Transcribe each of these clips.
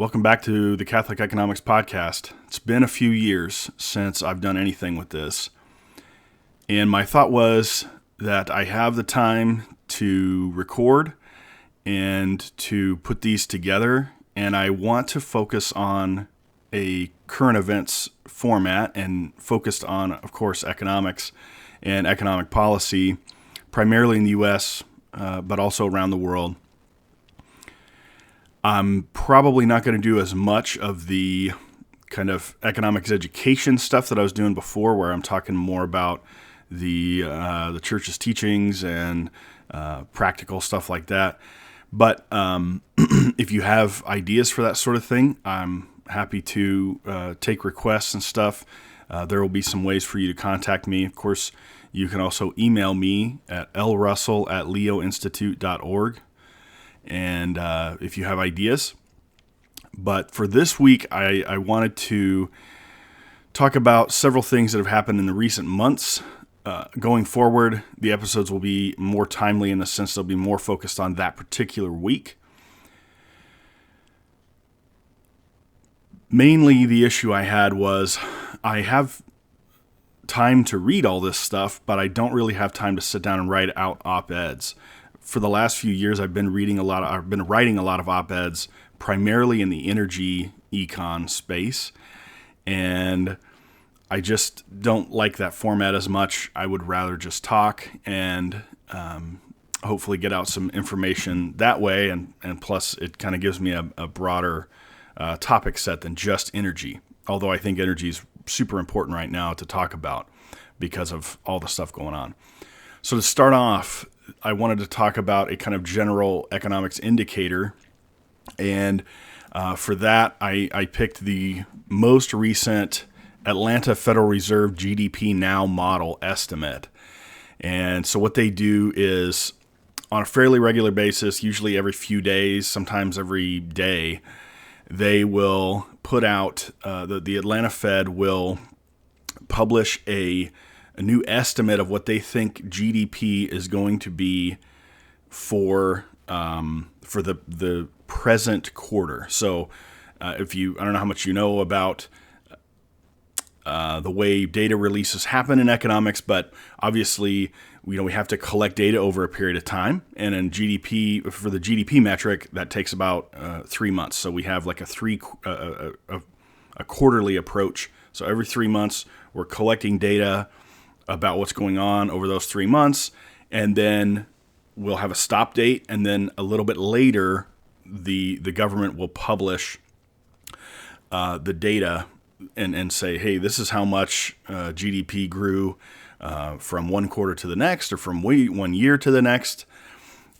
Welcome back to the Catholic Economics Podcast. It's been a few years since I've done anything with this. And my thought was that I have the time to record and to put these together. And I want to focus on a current events format and focused on, of course, economics and economic policy, primarily in the U.S., but also around the world. I'm probably not going to do as much of the kind of economics education stuff that I was doing before, where I'm talking more about the church's teachings and practical stuff like that. But if you have ideas for that sort of thing, I'm happy to take requests and stuff. There will be some ways for you to contact me. Of course, you can also email me at lrussell@leoinstitute.org. And if you have ideas. But for this week, I wanted to talk about several things that have happened in the recent months. Going forward, the episodes will be more timely in the sense they'll be more focused on that particular week. Mainly the issue I had was I have time to read all this stuff, but I don't really have time to sit down and write out op-eds. For the last few years, I've been writing a lot of op-eds, primarily in the energy econ space, and I just don't like that format as much. I would rather just talk and hopefully get out some information that way, and plus it kind of gives me a broader topic set than just energy, although I think energy is super important right now to talk about because of all the stuff going on. So to start off, I wanted to talk about a kind of general economics indicator. And for that, I picked the most recent Atlanta Federal Reserve GDPnow model estimate. And so what they do is on a fairly regular basis, usually every few days, sometimes every day, they will put out, the Atlanta Fed will publish a new estimate of what they think GDP is going to be for the present quarter. So I don't know how much you know about the way data releases happen in economics, but obviously we have to collect data over a period of time. And in GDP, for the GDP metric, that takes about 3 months. So we have like a quarterly approach. So every 3 months we're collecting data about what's going on over those 3 months, and then we'll have a stop date, and then a little bit later, the government will publish the data and say, hey, this is how much GDP grew from one quarter to the next, or from 1 year to the next,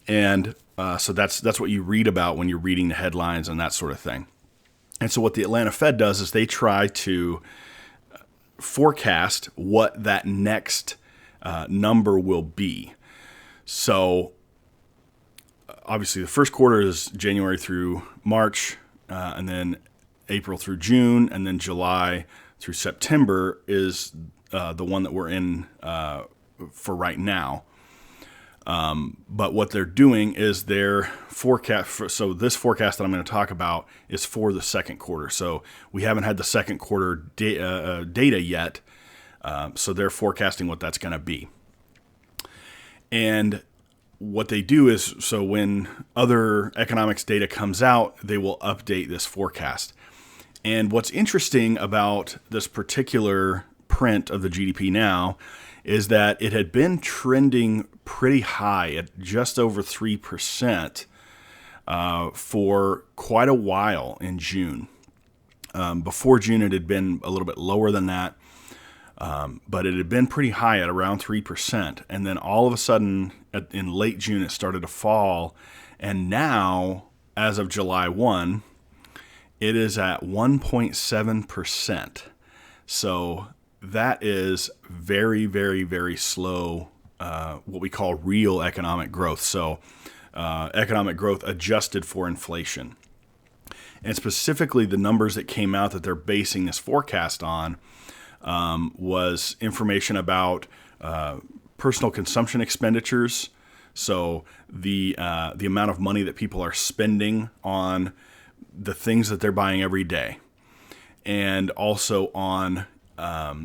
and so that's what you read about when you're reading the headlines and that sort of thing. And so what the Atlanta Fed does is they try to forecast what that next number will be. So obviously the first quarter is January through March, and then April through June, and then July through September is the one that we're in for right now. But what they're doing is their forecast. So this forecast that I'm going to talk about is for the second quarter. So we haven't had the second quarter data yet. So they're forecasting what that's going to be. And what they do is, so when other economics data comes out, they will update this forecast. And what's interesting about this particular print of the GDPnow is that it had been trending pretty high at just over 3% for quite a while in June. Before June, it had been a little bit lower than that, but it had been pretty high at around 3%. And then all of a sudden, in late June, it started to fall. And now, as of July 1, it is at 1.7%. So that is very, very, very slow, what we call real economic growth. So economic growth adjusted for inflation. And specifically the numbers that came out that they're basing this forecast on was information about personal consumption expenditures. So the amount of money that people are spending on the things that they're buying every day, and also on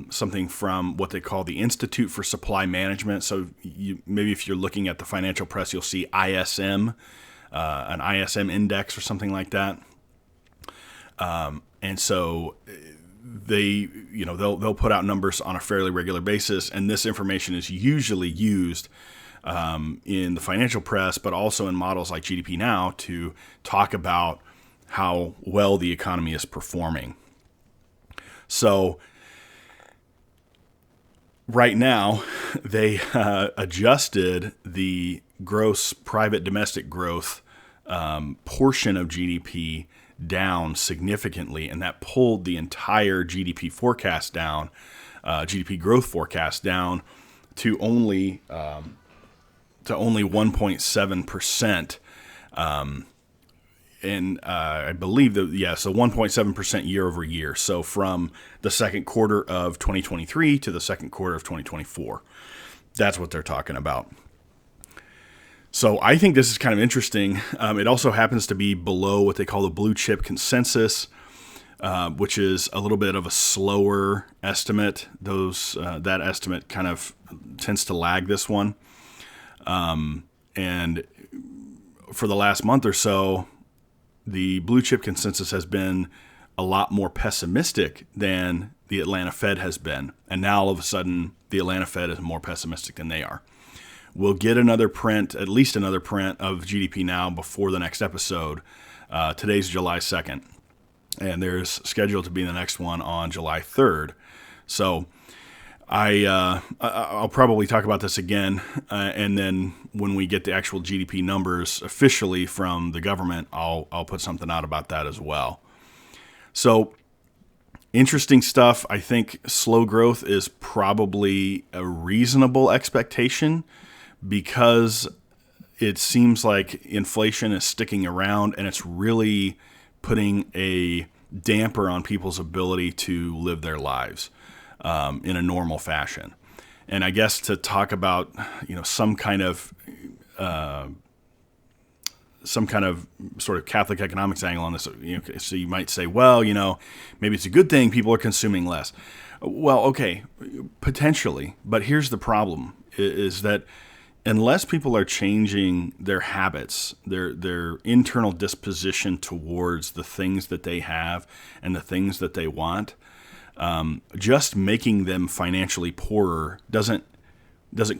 something from what they call the Institute for Supply Management. So maybe if you're looking at the financial press, you'll see ISM, an ISM index or something like that. And so they'll put out numbers on a fairly regular basis, and this information is usually used in the financial press, but also in models like GDPnow to talk about how well the economy is performing. So right now, they adjusted the gross private domestic growth portion of GDP down significantly, and that pulled the entire GDP forecast down, GDP growth forecast down to only 1.7%. And I believe so 1.7% year over year. So from the second quarter of 2023 to the second quarter of 2024, that's what they're talking about. So I think this is kind of interesting. It also happens to be below what they call the blue chip consensus, which is a little bit of a slower estimate. That estimate kind of tends to lag this one. And for the last month or so, the blue chip consensus has been a lot more pessimistic than the Atlanta Fed has been. And now all of a sudden, the Atlanta Fed is more pessimistic than they are. We'll get at least another print of GDPnow before the next episode. Today's July 2nd, and there's scheduled to be the next one on July 3rd. So I'll probably talk about this again, and then when we get the actual GDP numbers officially from the government, I'll put something out about that as well. So interesting stuff. I think slow growth is probably a reasonable expectation because it seems like inflation is sticking around and it's really putting a damper on people's ability to live their lives in a normal fashion. And I guess to talk about, some kind of sort of Catholic economics angle on this, so you might say, well, maybe it's a good thing people are consuming less. Well, okay, potentially, but here's the problem: is that unless people are changing their habits, their internal disposition towards the things that they have and the things that they want, just making them financially poorer doesn't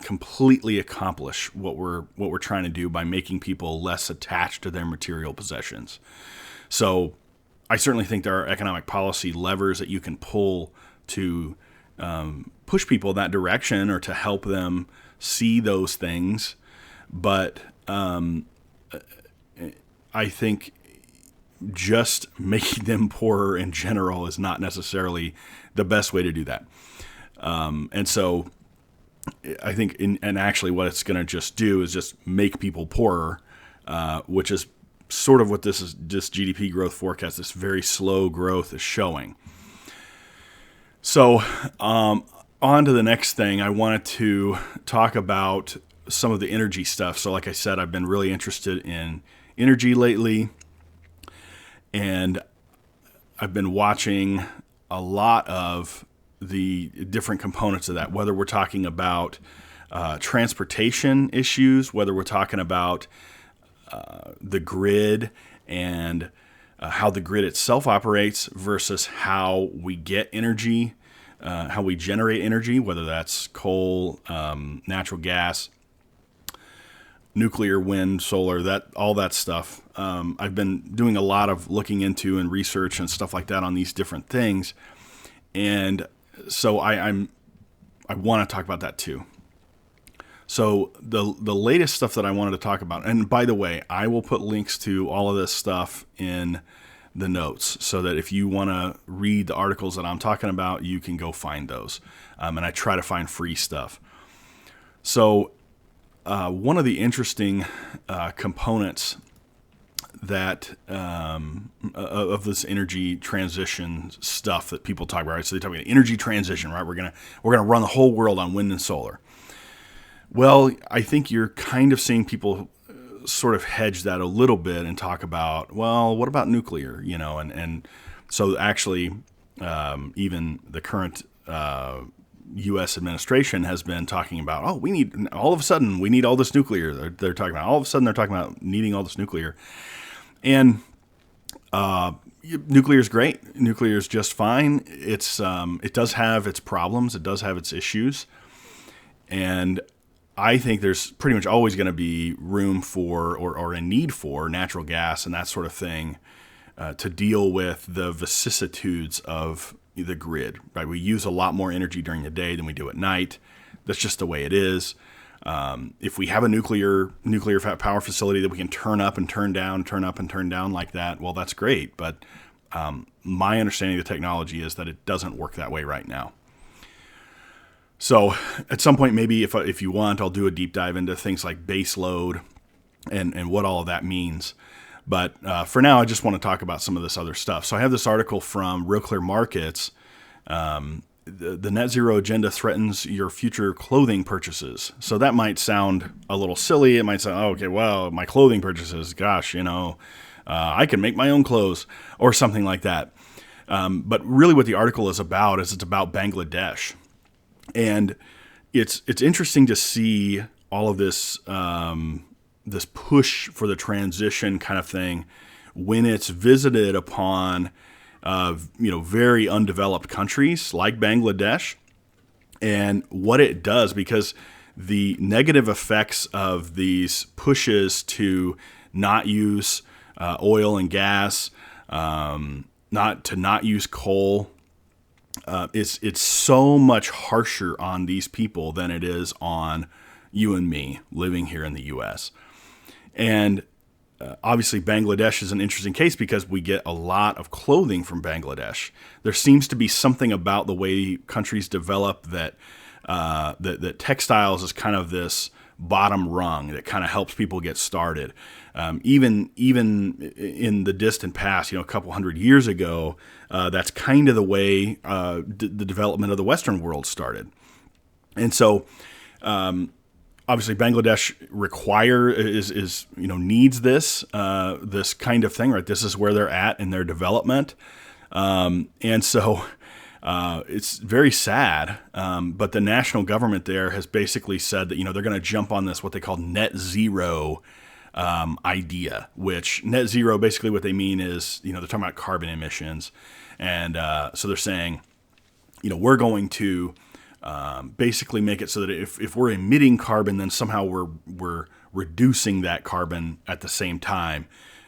completely accomplish what we're trying to do by making people less attached to their material possessions. So I certainly think there are economic policy levers that you can pull to push people in that direction or to help them see those things. But I think just making them poorer in general is not necessarily the best way to do that. And so I think, and actually what it's going to just do is just make people poorer, which is sort of what this GDP growth forecast, this very slow growth, is showing. So on to the next thing, I wanted to talk about some of the energy stuff. So like I said, I've been really interested in energy lately, and I've been watching a lot of the different components of that, whether we're talking about transportation issues, whether we're talking about the grid and how the grid itself operates versus how we get energy, how we generate energy, whether that's coal, natural gas, nuclear, wind, solar, all that stuff. I've been doing a lot of looking into and research and stuff like that on these different things. And so I want to talk about that too. So the latest stuff that I wanted to talk about, and by the way, I will put links to all of this stuff in the notes so that if you want to read the articles that I'm talking about, you can go find those. And I try to find free stuff. So one of the interesting components that of this energy transition stuff that people talk about, right? So they talk about energy transition, right? We're gonna run the whole world on wind and solar. Well, I think you're kind of seeing people sort of hedge that a little bit and talk about, well, what about nuclear? And so actually, even the current U.S. administration has been talking about, we need all this nuclear. They're talking about all of a sudden they're talking about needing all this nuclear, and nuclear is great. Nuclear is just fine. It does have its problems. It does have its issues, and I think there's pretty much always going to be room for or a need for natural gas and that sort of thing to deal with the vicissitudes of the grid. Right, we use a lot more energy during the day than we do at night. That's just the way it is. If we have a nuclear power facility that we can turn up and turn down, turn up and turn down like that, well, that's great. But my understanding of the technology is that it doesn't work that way right now. So at some point, maybe if you want, I'll do a deep dive into things like base load and what all of that means. But for now, I just want to talk about some of this other stuff. So I have this article from Real Clear Markets. The net zero agenda threatens your future clothing purchases. So that might sound a little silly. It might sound, okay, well, my clothing purchases, gosh, I can make my own clothes or something like that. But really what the article is about is it's about Bangladesh. And it's interesting to see all of this this push for the transition kind of thing when it's visited upon very undeveloped countries like Bangladesh, and what it does, because the negative effects of these pushes to not use oil and gas, not use coal. It's so much harsher on these people than it is on you and me living here in the U.S. And obviously Bangladesh is an interesting case because we get a lot of clothing from Bangladesh. There seems to be something about the way countries develop that textiles is kind of this bottom rung that kind of helps people get started. Even in the distant past, a couple hundred years ago, that's kind of the way the development of the Western world started. And so, obviously, Bangladesh needs this kind of thing, right? This is where they're at in their development, and so it's very sad. But the national government there has basically said that they're going to jump on this what they call net zero idea, which net zero basically what they mean is they're talking about carbon emissions, and so they're saying we're going to basically make it so that if we're emitting carbon, then somehow we're reducing that carbon at the same time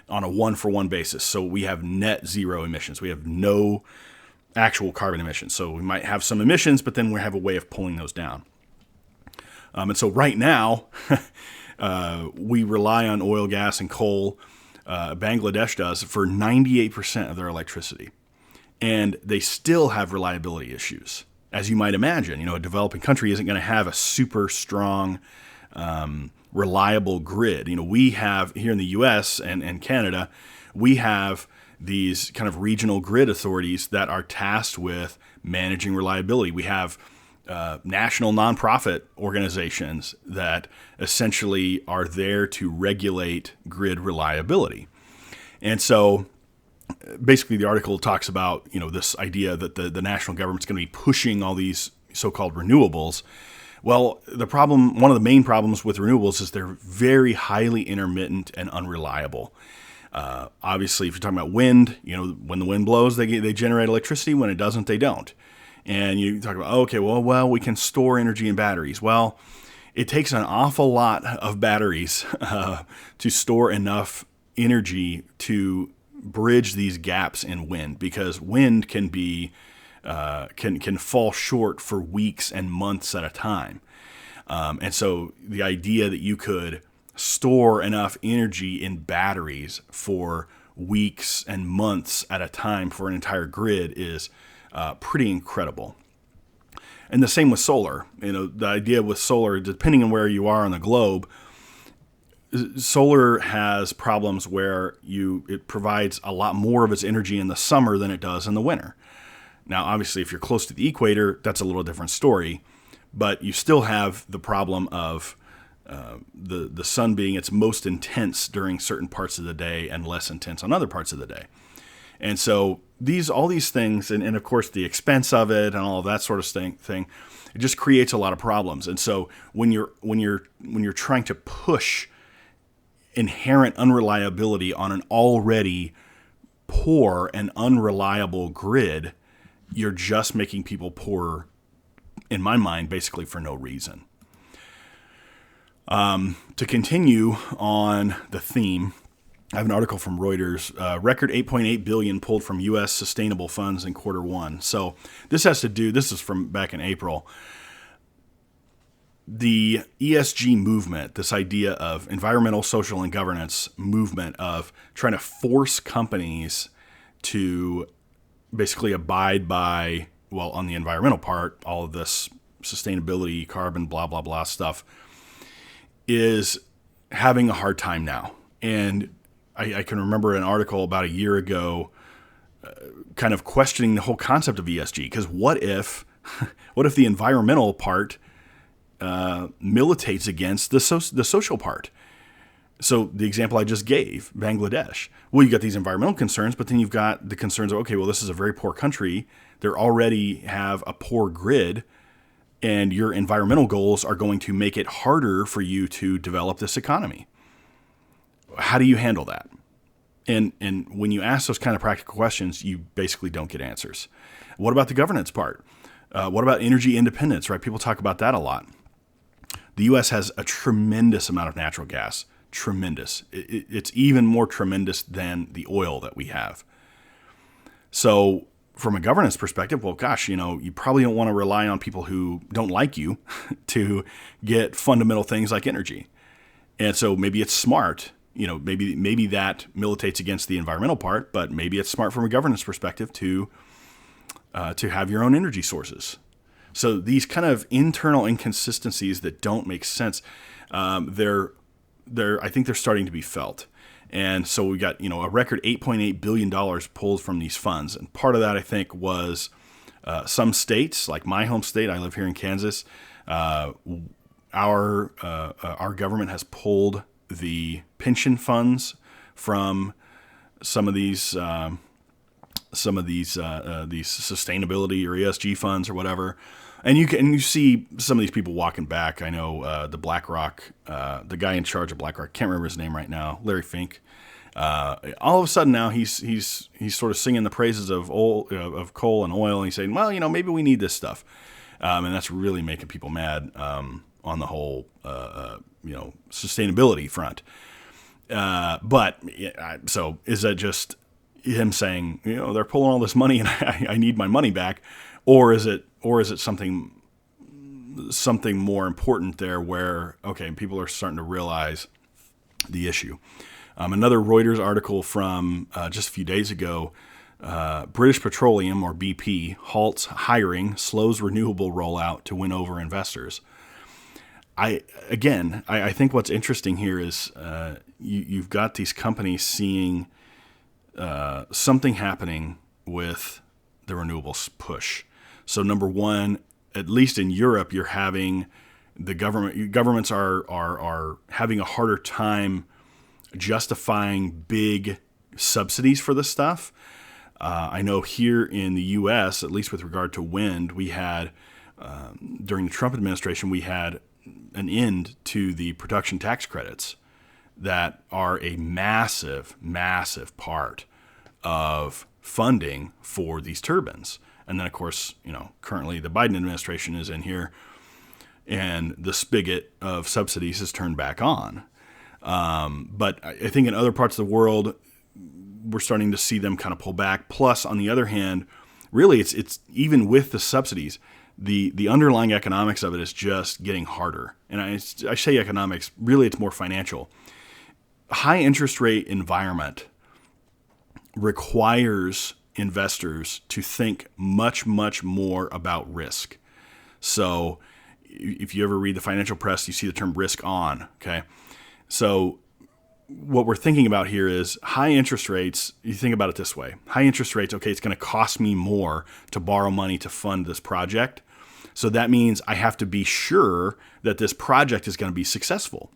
on a one-for-one basis. So we have net zero emissions. We have no actual carbon emissions. So we might have some emissions, but then we have a way of pulling those down. And so right now, we rely on oil, gas, and coal. Bangladesh does for 98% of their electricity. And they still have reliability issues. As you might imagine, a developing country isn't going to have a super strong, reliable grid. We have here in the U.S. and Canada, we have these kind of regional grid authorities that are tasked with managing reliability. We have national nonprofit organizations that essentially are there to regulate grid reliability. And so basically the article talks about, this idea that the national government's going to be pushing all these so-called renewables. Well, one of the main problems with renewables is they're very highly intermittent and unreliable. Obviously, if you're talking about wind, when the wind blows, they generate electricity. When it doesn't, they don't. And you talk about, okay, well, we can store energy in batteries. Well, it takes an awful lot of batteries to store enough energy to bridge these gaps in wind, because wind can be can fall short for weeks and months at a time. And so the idea that you could store enough energy in batteries for weeks and months at a time for an entire grid is pretty incredible. And the same with solar. The idea with solar, depending on where you are on the globe, solar has problems where it provides a lot more of its energy in the summer than it does in the winter. Now, obviously, if you're close to the equator, that's a little different story, but you still have the problem of the sun being its most intense during certain parts of the day and less intense on other parts of the day. And so all these things, and of course the expense of it and all of that sort of thing, it just creates a lot of problems. And so when you're trying to push inherent unreliability on an already poor and unreliable grid, you're just making people poorer, in my mind, basically for no reason. To continue on the theme, I have an article from Reuters, record $8.8 billion pulled from U.S. sustainable funds in Q1. So this is from back in April. The ESG movement, this idea of environmental, social, and governance movement of trying to force companies to basically abide by, well, on the environmental part, all of this sustainability, carbon, blah, blah, blah stuff, is having a hard time now. And I can remember an article about a year ago kind of questioning the whole concept of ESG, because what if the environmental part militates against the social part? So the example I just gave, Bangladesh. Well, you've got these environmental concerns, but then you've got the concerns of, okay, well, this is a very poor country. They already have a poor grid, and your environmental goals are going to make it harder for you to develop this economy. How do you handle that? And when you ask those kind of practical questions, you basically don't get answers. What about the governance part? What about energy independence, right? People talk about that a lot. The U.S. has a tremendous amount of natural gas. Tremendous. It's even more tremendous than the oil that we have. So from a governance perspective, well, gosh, you probably don't want to rely on people who don't like you to get fundamental things like energy. And so maybe it's smart, maybe that militates against the environmental part, but maybe it's smart from a governance perspective to have your own energy sources. So these kind of internal inconsistencies that don't make sense, I think they're starting to be felt. And so we got, a record $8.8 billion pulled from these funds. And part of that, I think, was some states, like my home state, I live here in Kansas, our government has pulled the pension funds from some of these sustainability or ESG funds or whatever. And you see some of these people walking back. I know the BlackRock, the guy in charge of BlackRock, can't remember his name right now, Larry Fink. All of a sudden now he's sort of singing the praises of coal and oil, and he's saying, well, maybe we need this stuff, and that's really making people mad on the whole sustainability front. So is that just him saying, they're pulling all this money and I need my money back, or is it something more important there where, okay, people are starting to realize the issue? Another Reuters article from just a few days ago, British Petroleum, or BP, halts hiring, slows renewable rollout to win over investors. I think what's interesting here is you've got these companies seeing something happening with the renewables push. So number one, at least in Europe, you're having governments are having a harder time justifying big subsidies for this stuff. I know here in the U.S., at least with regard to wind, we had during the Trump administration, we had an end to the production tax credits that are a massive, massive part of funding for these turbines. And then, of course, currently the Biden administration is in here, and the spigot of subsidies is turned back on. But I think in other parts of the world, we're starting to see them kind of pull back. Plus, on the other hand, really, it's even with the subsidies, the underlying economics of it is just getting harder. And I say economics, really, it's more financial. High interest rate environment requires investors to think much, much more about risk. So if you ever read the financial press, you see the term risk on, okay? So what we're thinking about here is high interest rates. You think about it this way. High interest rates, okay, it's going to cost me more to borrow money to fund this project. So that means I have to be sure that this project is going to be successful.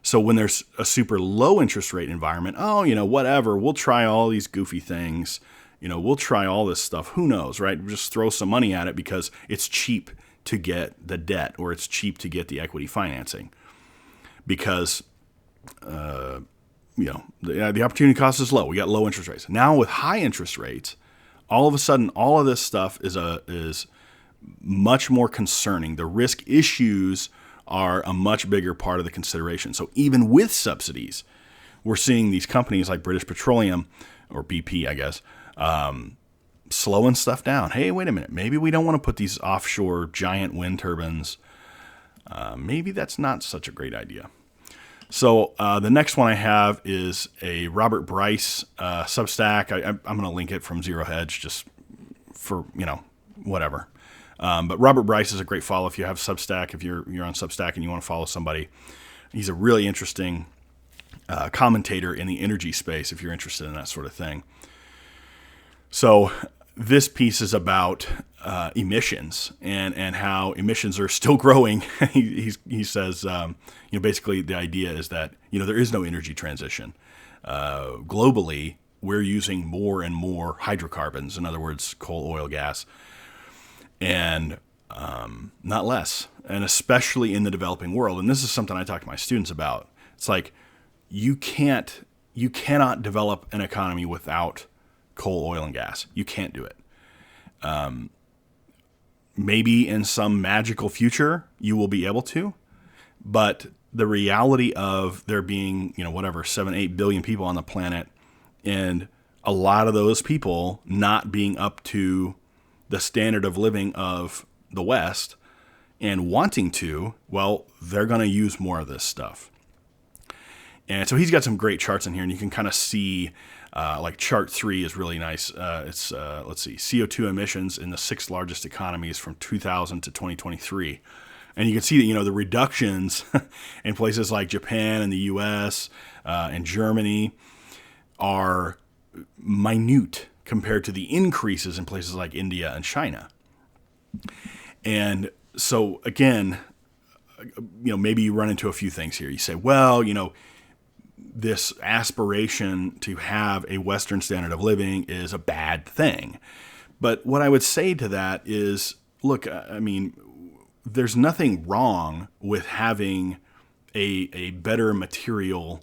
So when there's a super low interest rate environment, whatever, we'll try all these goofy things. We'll try all this stuff. Who knows, right? We'll just throw some money at it because it's cheap to get the debt, or it's cheap to get the equity financing, because the opportunity cost is low. We got low interest rates. Now with high interest rates, all of a sudden, all of this stuff is much more concerning. The risk issues are a much bigger part of the consideration. So even with subsidies, we're seeing these companies like British Petroleum, or BP, I guess, slowing stuff down. Hey, wait a minute. Maybe we don't want to put these offshore giant wind turbines. Maybe that's not such a great idea. So the next one I have is a Robert Bryce Substack. I'm going to link it from Zero Hedge just for, whatever. But Robert Bryce is a great follow if you have Substack, if you're on Substack and you want to follow somebody. He's a really interesting commentator in the energy space if you're interested in that sort of thing. So this piece is about emissions and how emissions are still growing. He says, basically the idea is that, there is no energy transition. Globally, we're using more and more hydrocarbons, in other words, coal, oil, gas, and not less, and especially in the developing world. And this is something I talk to my students about. It's like you cannot develop an economy without coal, oil, and gas. You can't do it. Maybe in some magical future you will be able to, but the reality of there being 7-8 billion people on the planet, and a lot of those people not being up to the standard of living of the West and wanting to, well, they're going to use more of this stuff. And so he's got some great charts in here, and you can kind of see, like chart 3 is really nice. It's, CO2 emissions in the 6 largest economies from 2000 to 2023. And you can see that, the reductions in places like Japan and the US and Germany are minute compared to the increases in places like India and China. And so again, maybe you run into a few things here. You say, well, this aspiration to have a Western standard of living is a bad thing. But what I would say to that is, look, there's nothing wrong with having a better material,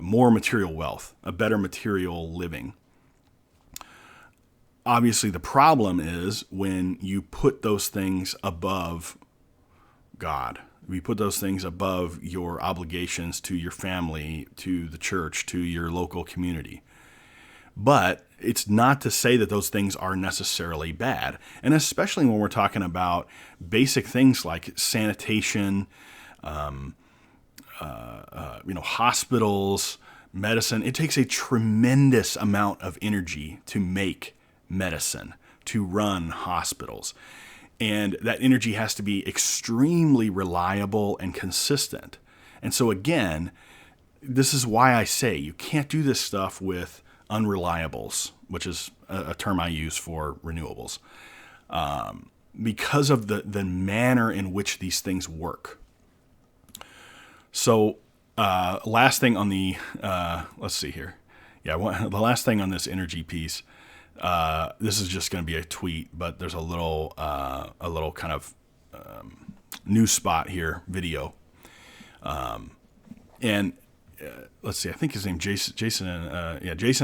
more material wealth, a better material living. Obviously, the problem is when you put those things above God. We put those things above your obligations to your family, to the church, to your local community. But it's not to say that those things are necessarily bad. And especially when we're talking about basic things like sanitation, hospitals, medicine. It takes a tremendous amount of energy to make medicine, to run hospitals. And that energy has to be extremely reliable and consistent. And so again, this is why I say you can't do this stuff with unreliables, which is a term I use for renewables, because of the manner in which these things work. So last thing on the, let's see here. Yeah, the last thing on this energy piece, this is just going to be a tweet, but there's a little kind of news spot here, video. Let's see, I think his name Jason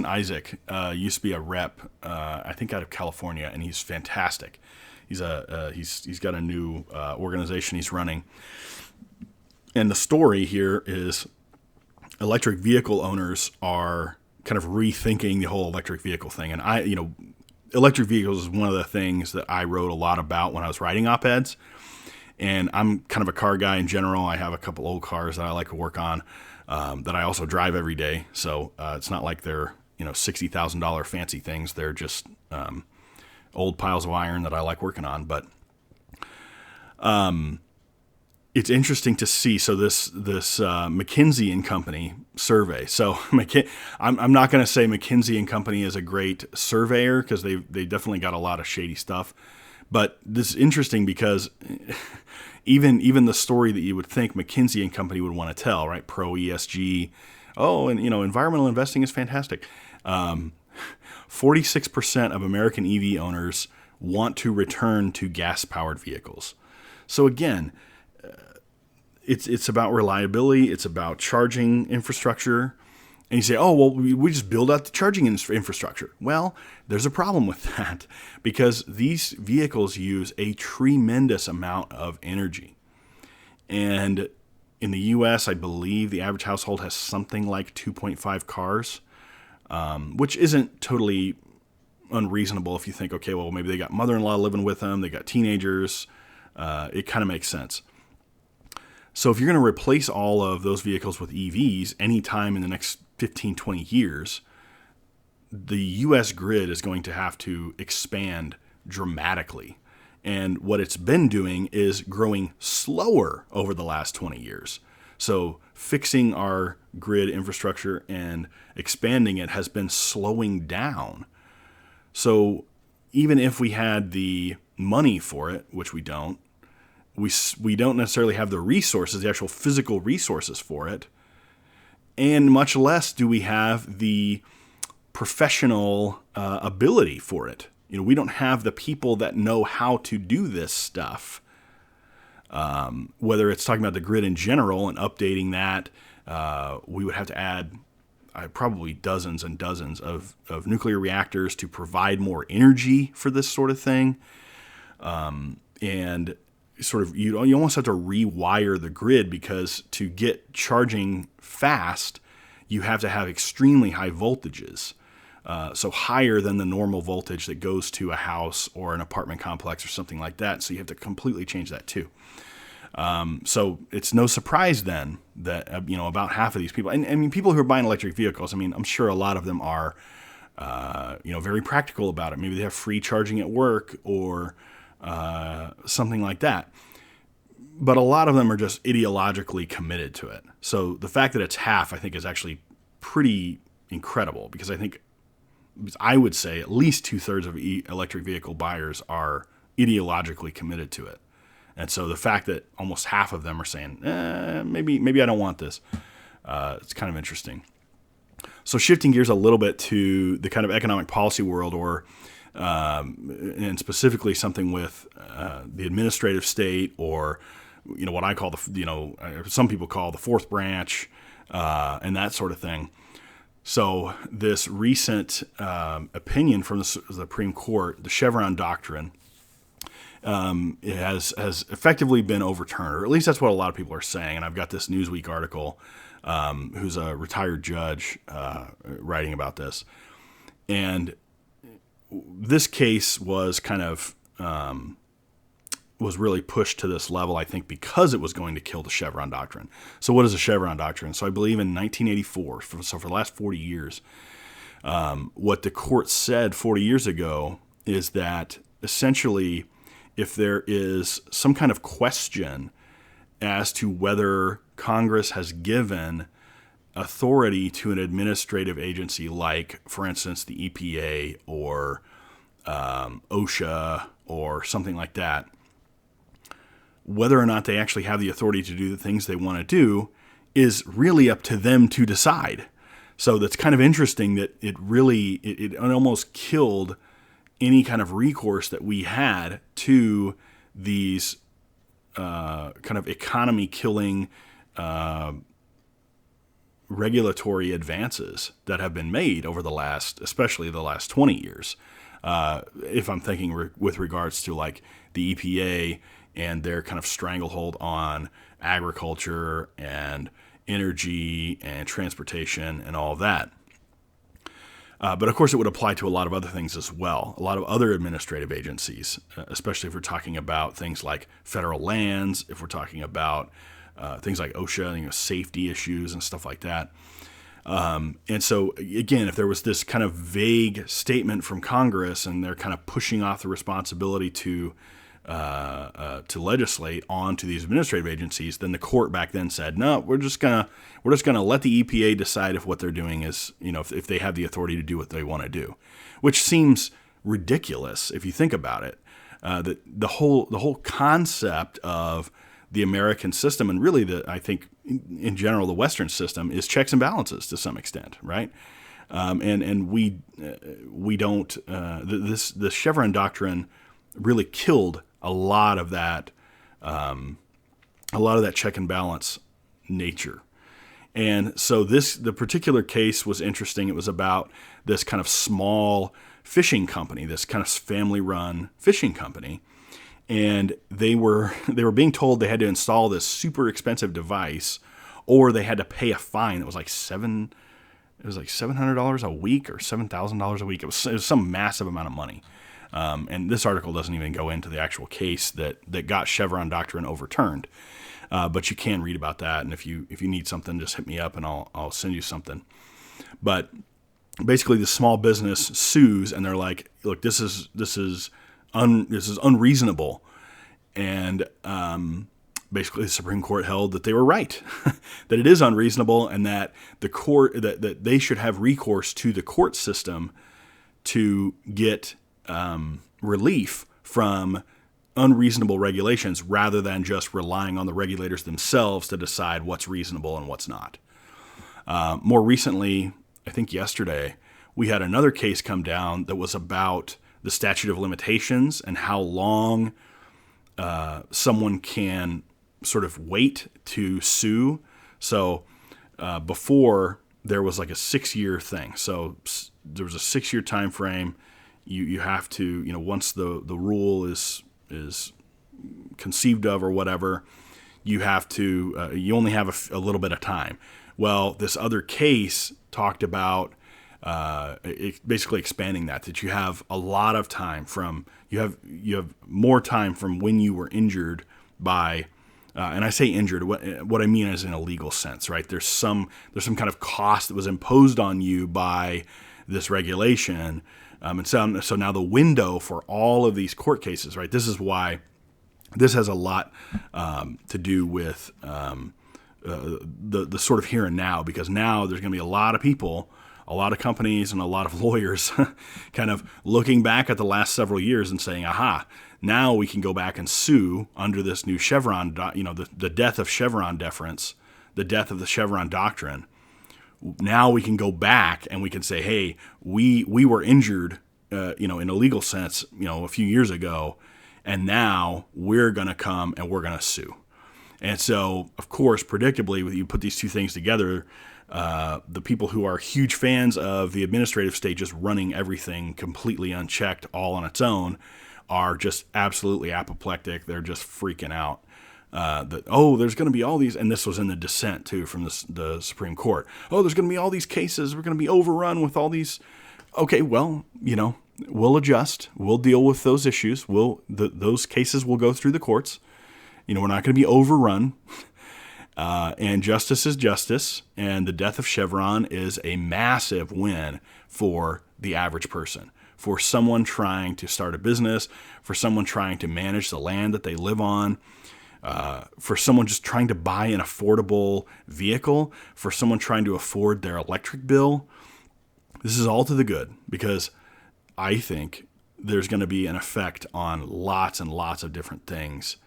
Isaac used to be a rep, I think out of California, and he's fantastic. He's got a new organization he's running, and the story here is electric vehicle owners are kind of rethinking the whole electric vehicle thing. And electric vehicles is one of the things that I wrote a lot about when I was writing op-eds. And I'm kind of a car guy in general. I have a couple old cars that I like to work on, that I also drive every day. So it's not like they're, $60,000 fancy things. They're just old piles of iron that I like working on. But it's interesting to see. So this McKinsey and Company survey. So I'm not going to say McKinsey and Company is a great surveyor, because they definitely got a lot of shady stuff. But this is interesting because even the story that you would think McKinsey and Company would want to tell, right? Pro ESG. Oh, and environmental investing is fantastic. 46% of American EV owners want to return to gas-powered vehicles. So again, it's about reliability. It's about charging infrastructure. And you say, oh, well, we just build out the charging infrastructure. Well, there's a problem with that because these vehicles use a tremendous amount of energy. And in the U.S., I believe the average household has something like 2.5 cars, which isn't totally unreasonable if you think, okay, well, maybe they got mother-in-law living with them, they got teenagers. It kind of makes sense. So if you're going to replace all of those vehicles with EVs anytime in the next 15, 20 years, the U.S. grid is going to have to expand dramatically. And what it's been doing is growing slower over the last 20 years. So fixing our grid infrastructure and expanding it has been slowing down. So even if we had the money for it, which we don't, we don't necessarily have the resources, the actual physical resources for it. And much less do we have the professional ability for it. We don't have the people that know how to do this stuff. Whether it's talking about the grid in general and updating that, we would have to add probably dozens and dozens of nuclear reactors to provide more energy for this sort of thing. And sort of you almost have to rewire the grid because to get charging fast, you have to have extremely high voltages. So higher than the normal voltage that goes to a house or an apartment complex or something like that. So you have to completely change that too. So it's no surprise then that, about half of these people, and I mean, people who are buying electric vehicles, I mean, I'm sure a lot of them are, very practical about it. Maybe they have free charging at work or something like that. But a lot of them are just ideologically committed to it. So the fact that it's half, I think, is actually pretty incredible because I would say at least 2/3 of electric vehicle buyers are ideologically committed to it. And so the fact that almost half of them are saying, maybe I don't want this, it's kind of interesting. So shifting gears a little bit to the kind of economic policy world, or and specifically something with the administrative state, or what I call some people call the fourth branch, and that sort of thing. So this recent opinion from the Supreme Court, the Chevron Doctrine, it has effectively been overturned, or at least that's what a lot of people are saying. And I've got this Newsweek article, who's a retired judge, writing about this. And this case was kind of was really pushed to this level, I think, because it was going to kill the Chevron Doctrine. So what is the Chevron Doctrine? So I believe in 1984, so for the last 40 years, what the court said 40 years ago is that essentially if there is some kind of question as to whether Congress has given authority to an administrative agency like, for instance, the EPA or OSHA or something like that, whether or not they actually have the authority to do the things they want to do is really up to them to decide. So that's kind of interesting that it almost killed any kind of recourse that we had to these kind of economy-killing regulatory advances that have been made over especially the last 20 years. If I'm thinking with regards to like the EPA and their kind of stranglehold on agriculture and energy and transportation and all of that. But of course, it would apply to a lot of other things as well. A lot of other administrative agencies, especially if we're talking about things like federal lands, if we're talking about things like OSHA, safety issues and stuff like that. And so, again, if there was this kind of vague statement from Congress and they're kind of pushing off the responsibility to legislate onto these administrative agencies, then the court back then said, no, we're just gonna let the EPA decide if what they're doing is, if they have the authority to do what they want to do, which seems ridiculous if you think about it. the whole concept of the American system, and really I think in general the Western system, is checks and balances to some extent, right? And we don't the Chevron doctrine really killed a lot of that check and balance nature. And so the particular case was interesting. It was about this kind of small fishing company, this kind of family-run fishing company, and they were being told they had to install this super expensive device, or they had to pay a fine that was like $700 a week or $7,000 a week. It was some massive amount of money. And this article doesn't even go into the actual case that got Chevron doctrine overturned. But you can read about that, and if you need something, just hit me up and I'll send you something. But basically, the small business sues, and they're like, "Look, this is unreasonable," and basically, the Supreme Court held that they were right, that it is unreasonable, and that the court that they should have recourse to the court system to get relief from unreasonable regulations, rather than just relying on the regulators themselves to decide what's reasonable and what's not. More recently, I think yesterday, we had another case come down that was about the statute of limitations and how long someone can sort of wait to sue. So before, there was like a 6-year thing. So there was a 6-year time frame. You have to, once the rule is conceived of or whatever, you have to, you only have a little bit of time. Well, this other case talked about basically expanding that you have a lot of time you have more time from when you were injured by, and I say injured, what I mean is in a legal sense, right? There's some kind of cost that was imposed on you by this regulation. And so now the window for all of these court cases, right? This is why this has a lot to do with the sort of here and now, because now there's going to be a lot of people, a lot of companies, and a lot of lawyers kind of looking back at the last several years and saying, aha, now we can go back and sue under this new Chevron, the death of Chevron deference, the death of the Chevron doctrine. Now we can go back and we can say, hey, we were injured, in a legal sense, a few years ago, and now we're going to come and we're going to sue. And so, of course, predictably, when you put these two things together, the people who are huge fans of the administrative state just running everything completely unchecked, all on its own, are just absolutely apoplectic. They're just freaking out. There's going to be all these, and this was in the dissent too from the Supreme Court. Oh, there's going to be all these cases. We're going to be overrun with all these. Okay, well, we'll adjust. We'll deal with those issues. Those cases will go through the courts. We're not going to be overrun. And justice is justice. And the death of Chevron is a massive win for the average person, for someone trying to start a business, for someone trying to manage the land that they live on. For someone just trying to buy an affordable vehicle, for someone trying to afford their electric bill. This is all to the good, because I think there's going to be an effect on lots and lots of different things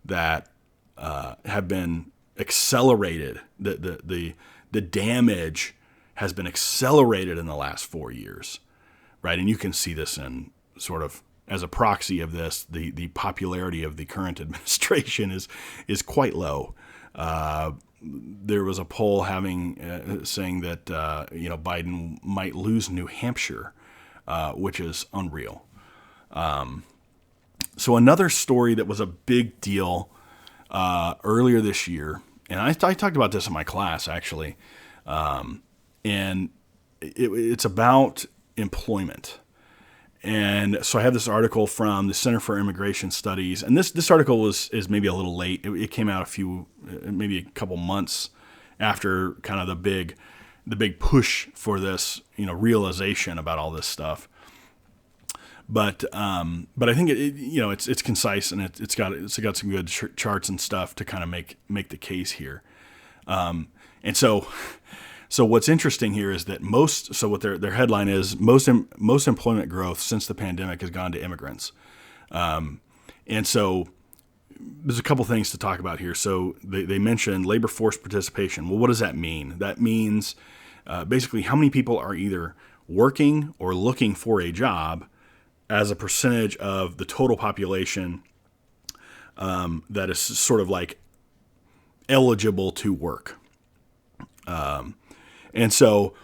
that have been accelerated. The damage has been accelerated in the last 4 years, right? And you can see this in sort of, as a proxy of this, the popularity of the current administration is quite low. There was a poll saying that Biden might lose New Hampshire, which is unreal. So another story that was a big deal earlier this year, and I talked about this in my class actually, and it's about employment. And so I have this article from the Center for Immigration Studies, and this article is maybe a little late. It came out maybe a couple months after kind of the big push for this, realization about all this stuff. But I think it's concise, and it's got some good charts and stuff to kind of make the case here. And so what's interesting here is that what their headline is, most employment growth since the pandemic has gone to immigrants. And so there's a couple things to talk about here. So they mentioned labor force participation. Well, what does that mean? That means basically how many people are either working or looking for a job as a percentage of the total population that is sort of like eligible to work. And so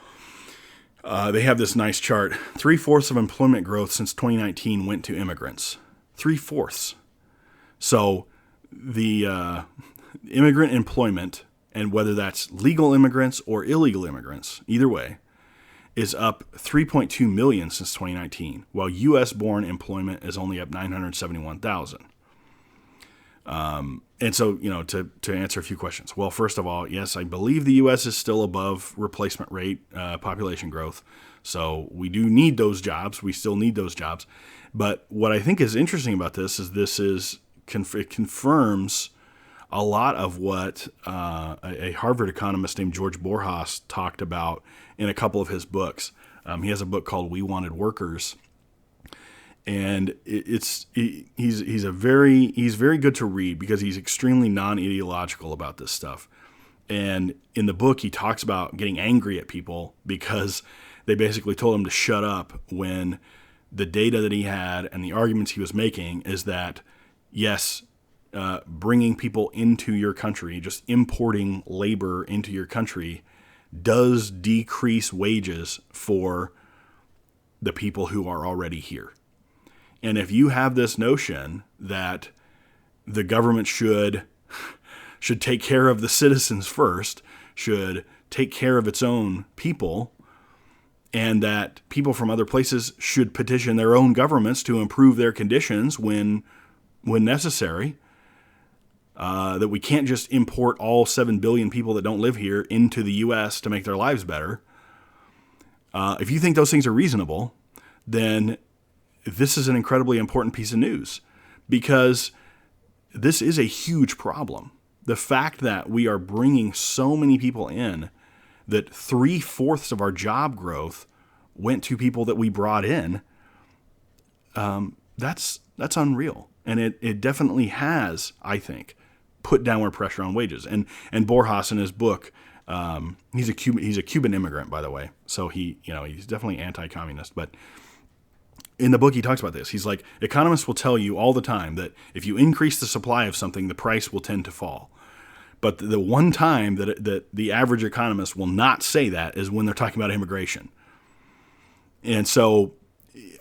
they have this nice chart. 3/4 of employment growth since 2019 went to immigrants. 3/4. So the immigrant employment, and whether that's legal immigrants or illegal immigrants, either way, is up 3.2 million since 2019, while U.S.-born employment is only up 971,000. And so, to answer a few questions. Well, first of all, yes, I believe the U.S. is still above replacement rate population growth. So we do need those jobs. We still need those jobs. But what I think is interesting about this is it confirms a lot of what a Harvard economist named George Borjas talked about in a couple of his books. He has a book called We Wanted Workers. And he's very good to read because he's extremely non-ideological about this stuff. And in the book, he talks about getting angry at people because they basically told him to shut up when the data that he had and the arguments he was making is that, yes, bringing people into your country, just importing labor into your country, does decrease wages for the people who are already here. And if you have this notion that the government should take care of the citizens first, should take care of its own people, and that people from other places should petition their own governments to improve their conditions when necessary, that we can't just import all 7 billion people that don't live here into the U.S. to make their lives better. If you think those things are reasonable, then this is an incredibly important piece of news, because this is a huge problem. The fact that we are bringing so many people in, that 3/4 of our job growth went to people that we brought in, that's unreal. And it definitely has, I think, put downward pressure on wages. And Borjas in his book, he's a Cuban immigrant, by the way. So he's definitely anti-communist, but in the book, he talks about this. He's like, economists will tell you all the time that if you increase the supply of something, the price will tend to fall. But the one time that the average economist will not say that is when they're talking about immigration. And so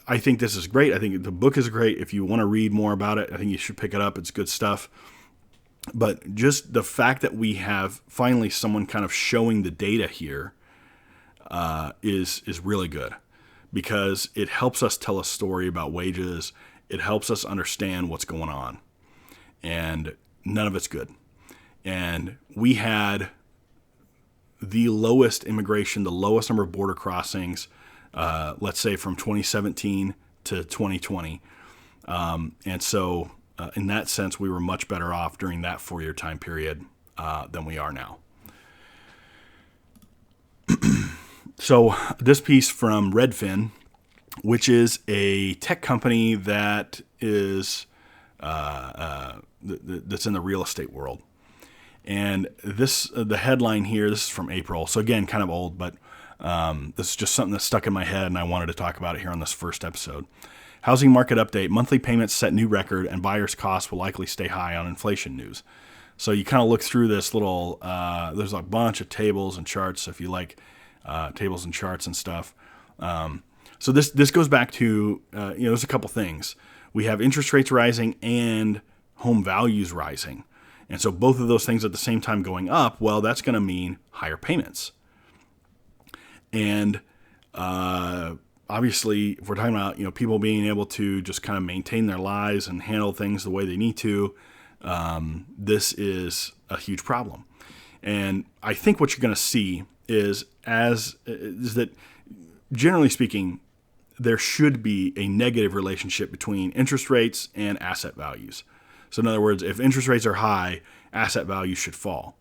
I think this is great. I think the book is great. If you want to read more about it, I think you should pick it up. It's good stuff. But just the fact that we have finally someone kind of showing the data here is really good, because it helps us tell a story about wages. It helps us understand what's going on. And none of it's good. And we had the lowest immigration, the lowest number of border crossings, let's say from 2017 to 2020. And so in that sense, we were much better off during that 4-year time period than we are now. So this piece from Redfin, which is a tech company that is that's in the real estate world. And the headline here, this is from April. So again, kind of old, but this is just something that stuck in my head, and I wanted to talk about it here on this first episode. Housing market update. Monthly payments set new record, and buyers' costs will likely stay high on inflation news. So you kind of look through this little, there's a bunch of tables and charts, if you like tables and charts and stuff. So this goes back to, there's a couple things. We have interest rates rising and home values rising. And so both of those things at the same time going up, well, that's going to mean higher payments. And obviously, if we're talking about people being able to just kind of maintain their lives and handle things the way they need to, this is a huge problem. And I think what you're going to see is that, generally speaking, there should be a negative relationship between interest rates and asset values. So in other words, if interest rates are high, asset values should fall.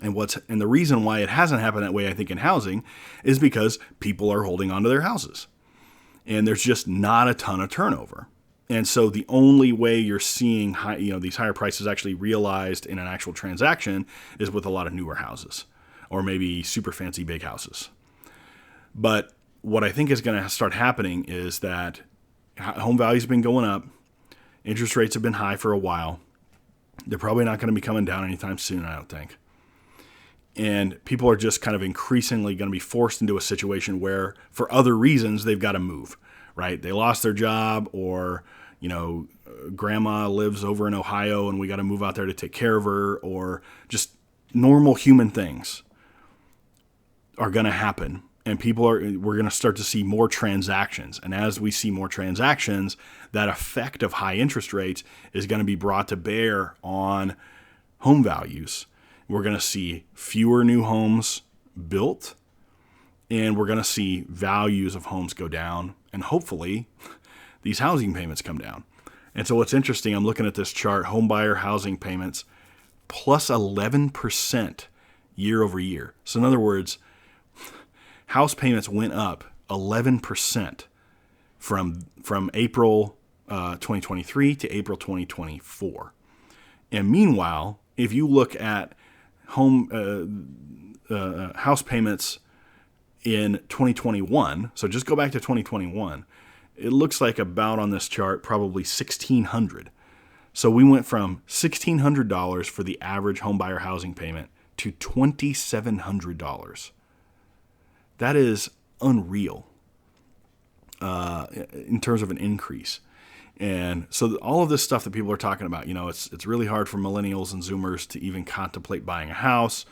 And the reason why it hasn't happened that way, I think, in housing is because people are holding onto their houses. And there's just not a ton of turnover. And so the only way you're seeing these higher prices actually realized in an actual transaction is with a lot of newer houses or maybe super fancy big houses. But what I think is going to start happening is that home values have been going up. Interest rates have been high for a while. They're probably not going to be coming down anytime soon, I don't think. And people are just kind of increasingly going to be forced into a situation where, for other reasons, they've got to move, right? They lost their job, or, grandma lives over in Ohio and we got to move out there to take care of her, or just normal human things are going to happen. And we're going to start to see more transactions. And as we see more transactions, that effect of high interest rates is going to be brought to bear on home values. We're going to see fewer new homes built, and we're going to see values of homes go down, and hopefully these housing payments come down. And so what's interesting, I'm looking at this chart, home buyer housing payments plus 11% year over year. So in other words, house payments went up 11% from April 2023 to April 2024. And meanwhile, if you look at house payments in 2021, so just go back to 2021, it looks like about on this chart probably $1,600. So we went from $1,600 for the average home buyer housing payment to $2,700. That is unreal in terms of an increase. And so all of this stuff that people are talking about, it's really hard for millennials and Zoomers to even contemplate buying a house.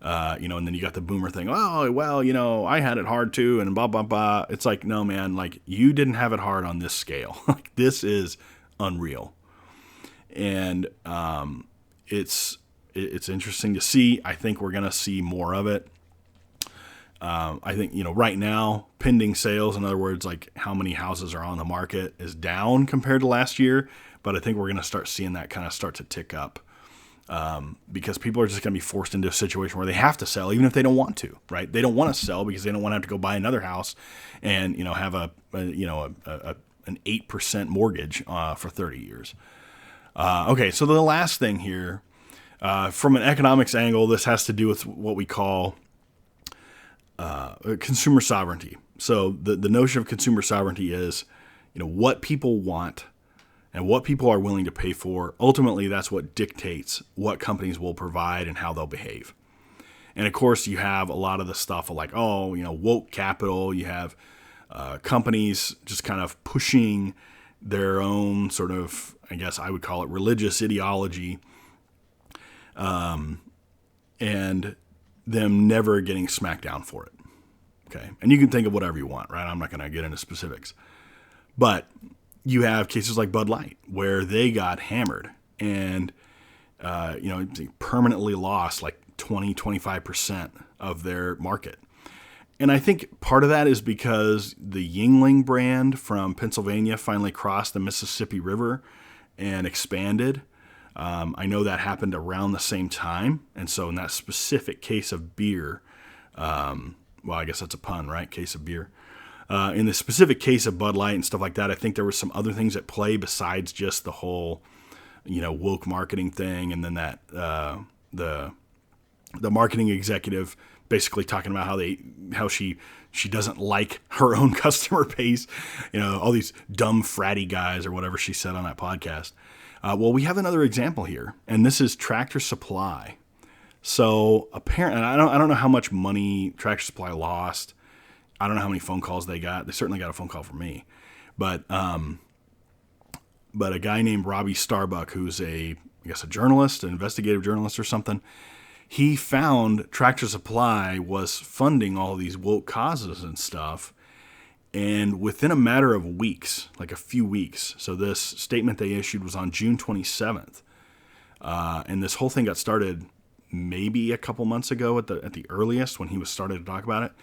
And then you got the boomer thing. Oh, well, I had it hard too, and blah, blah, blah. It's like, no, man, like you didn't have it hard on this scale. Like this is unreal. And it's interesting to see. I think we're going to see more of it. I think, right now, pending sales, in other words, like how many houses are on the market, is down compared to last year. But I think we're going to start seeing that kind of start to tick up because people are just going to be forced into a situation where they have to sell, even if they don't want to, right? They don't want to sell because they don't want to have to go buy another house and, have an 8% mortgage for 30 years. Okay, so the last thing here, from an economics angle, this has to do with what we call consumer sovereignty. So the notion of consumer sovereignty is, what people want and what people are willing to pay for. Ultimately, that's what dictates what companies will provide and how they'll behave. And of course, you have a lot of the stuff of like, woke capital. You have companies just kind of pushing their own sort of, I guess I would call it religious ideology, and them never getting smacked down for it. Okay. And you can think of whatever you want, right? I'm not going to get into specifics. But you have cases like Bud Light where they got hammered and, permanently lost like 20-25% of their market. And I think part of that is because the Yuengling brand from Pennsylvania finally crossed the Mississippi River and expanded. I know that happened around the same time. And so in that specific case of beer, I guess that's a pun, right? Case of beer. In the specific case of Bud Light and stuff like that, I think there were some other things at play besides just the whole, woke marketing thing. And then that the marketing executive basically talking about how she doesn't like her own customer base, all these dumb fratty guys or whatever she said on that podcast. Well, we have another example here, and this is Tractor Supply. So apparently, I don't know how much money Tractor Supply lost. I don't know how many phone calls they got. They certainly got a phone call from me, but a guy named Robbie Starbuck, who's a journalist, an investigative journalist or something, he found Tractor Supply was funding all these woke causes and stuff. And within a matter of weeks, like a few weeks, so this statement they issued was on June 27th. And this whole thing got started maybe a couple months ago at the earliest when he was starting to talk about it.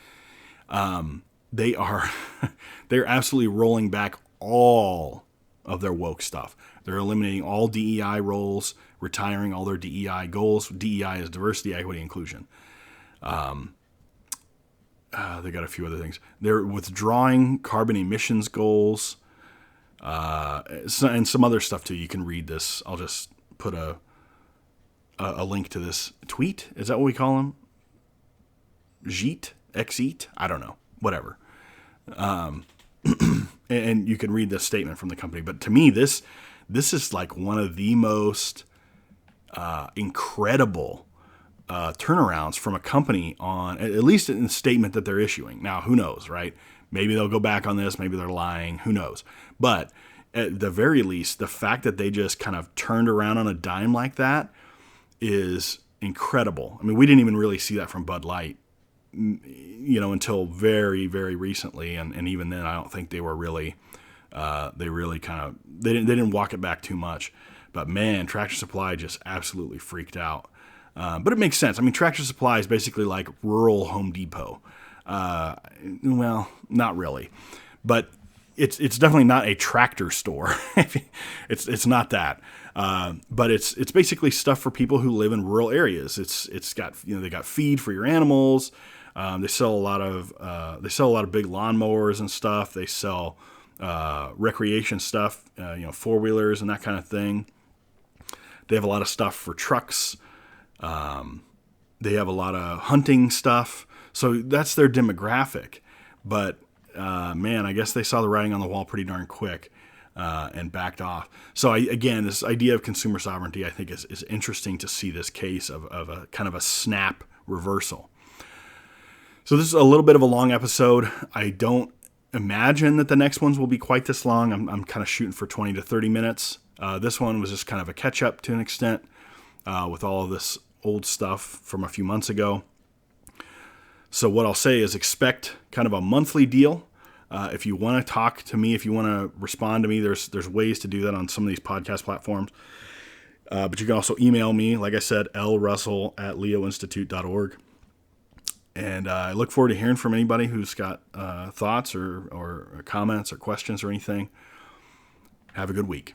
They're absolutely rolling back all of their woke stuff. They're eliminating all DEI roles, retiring all their DEI goals. DEI is diversity, equity, inclusion. They got a few other things. They're withdrawing carbon emissions goals. and some other stuff too. You can read this. I'll just put a link to this tweet. Is that what we call him? Jeet? Xeet? I don't know. Whatever. And you can read this statement from the company. But to me, this is like one of the most incredible turnarounds from a company on, at least in the statement that they're issuing. Now, who knows, right? Maybe they'll go back on this. Maybe they're lying. Who knows? But at the very least, the fact that they just kind of turned around on a dime like that is incredible. I mean, we didn't even really see that from Bud Light, until very, very recently. And even then, I don't think they were really, they didn't walk it back too much. But man, Tractor Supply just absolutely freaked out. But it makes sense. I mean, Tractor Supply is basically like rural Home Depot. Well, not really, but it's definitely not a tractor store. It's not that. But it's basically stuff for people who live in rural areas. It's got, they got feed for your animals. They sell a lot of big lawnmowers and stuff. They sell recreation stuff, 4-wheelers and that kind of thing. They have a lot of stuff for trucks. They have a lot of hunting stuff. So that's their demographic. But man, I guess they saw the writing on the wall pretty darn quick and backed off. So again, this idea of consumer sovereignty, I think, is interesting to see this case of a kind of a snap reversal. So this is a little bit of a long episode. I don't imagine that the next ones will be quite this long. I'm kind of shooting for 20 to 30 minutes. This one was just kind of a catch up to an extent with all of this old stuff from a few months ago. So what I'll say is expect kind of a monthly deal. If you want to talk to me, if you want to respond to me, there's ways to do that on some of these podcast platforms. But you can also email me, like I said, lrussell@leoinstitute.org. And I look forward to hearing from anybody who's got thoughts or comments or questions or anything. Have a good week.